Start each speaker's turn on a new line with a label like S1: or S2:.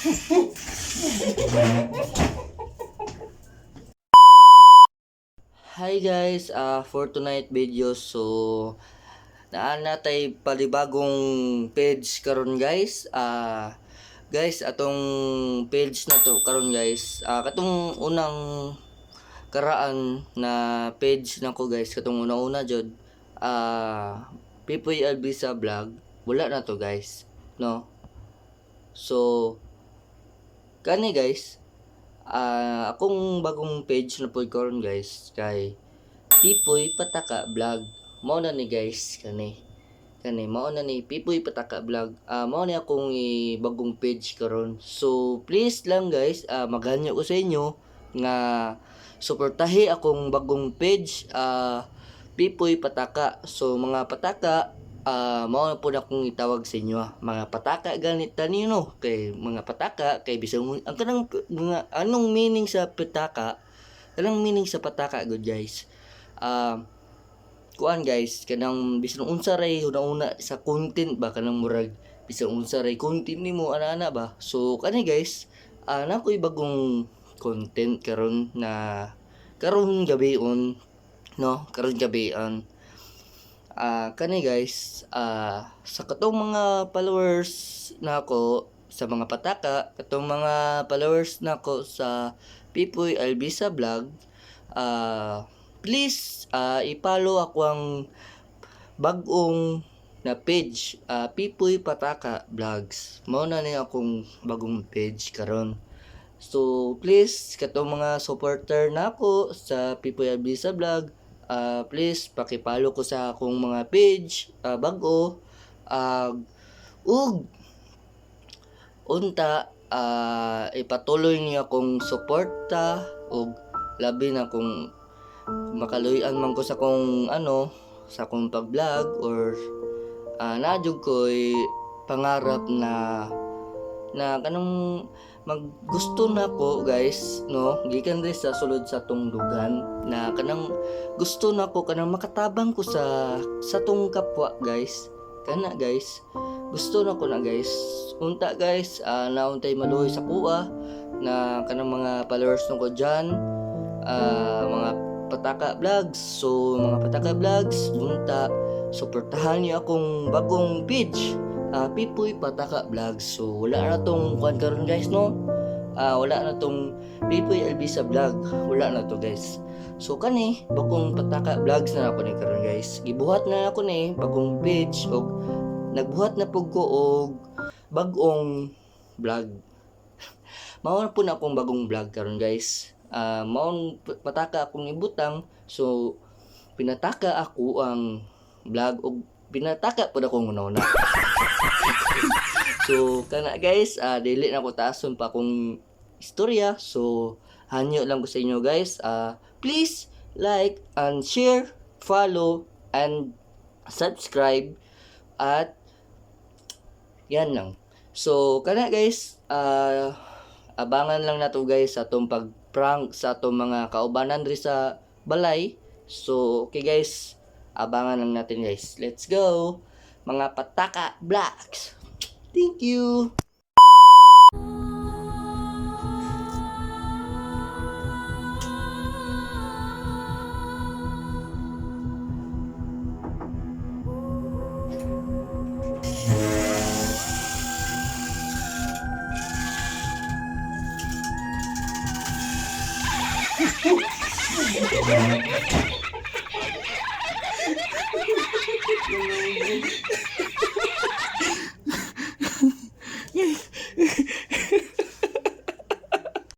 S1: Hi guys, for tonight video, so naan natay palibagong page karon guys. Guys, atong page na to karon guys. Katong unang karaan na page nako guys, katong una-una jud. Pipoy Albisa vlog, wala na to guys, no? So kani guys, akong bagong page na po karon guys kay Pipoy Pataka Vlog. Mao na ni guys kani mao na ni Pipoy Pataka Vlog. Mao ni akong bagong page karon. So please lang guys, maghanyo ko sa inyo nga suportahi akong bagong page, Pipoy Pataka. So mga pataka, mao na po na akong itawag sa inyo, mga pataka ganit tanino kay mga pataka kay bisang ang kanang mga anong meaning sa pataka, kanang meaning sa pataka good guys. Kuan guys, kanang bisan unsa ray una sa content ba, kanang murag bisan unsa ray content nimo ana ba. So kani guys, na ko'y bagong content karon na karon gabion, no, karon gabion. Kani guys, sa katong mga followers nako sa mga pataka, katong mga followers nako sa Pipoy Albisa Vlog, please i-follow ako ang bagong na page, Pipoy Pataka Vlogs. Mao na ni akong bagong page karon. So please katong mga supporter nako sa Pipoy Albisa Vlog, please paki-follow ko sa akong mga page bago, ug unta ipatuloy niyo akong suporta, ug labi na kung makaluyan man ko sa kung sa akong pag-vlog, or najug ko'y pangarap na kanang maggusto na ko guys, no, gikan rin sa sulod sa tong dugan, na kanang gusto na ko kanang makatabang ko sa tong kapwa guys, kana guys, gusto na ko na guys. Unta guys, nauntay maluoy sa kuha na kanang mga followers nako dyan, mga pataka vlogs. So mga pataka vlogs, unta suportahan niyo akong bagong page, Pipoy Pataka Vlogs. So wala na tong kuan karon guys, no, wala na tong Pipoy Albisa Vlog, wala na to guys. So kani bagong pataka vlogs na ako ni karon guys, gibuhat na ako ni bagong page, og nagbuhat na pug ko og bagong vlog. Mao na po na akong bagong vlog karon guys. Mao pataka akong ibutang, so pinataka ako ang vlog, og pinataka pud akong una-una. So kana guys, dili na ko taason pa akong istorya. So hanyo lang ko sa inyo guys, please like and share, follow and subscribe, at yan lang. So kana guys, abangan lang nato guys sa atong pag-prank sa atong mga kaubanan ri sa balay. So okay guys, abangan lang natin guys. Let's go mga pataka vlogs. Thank you.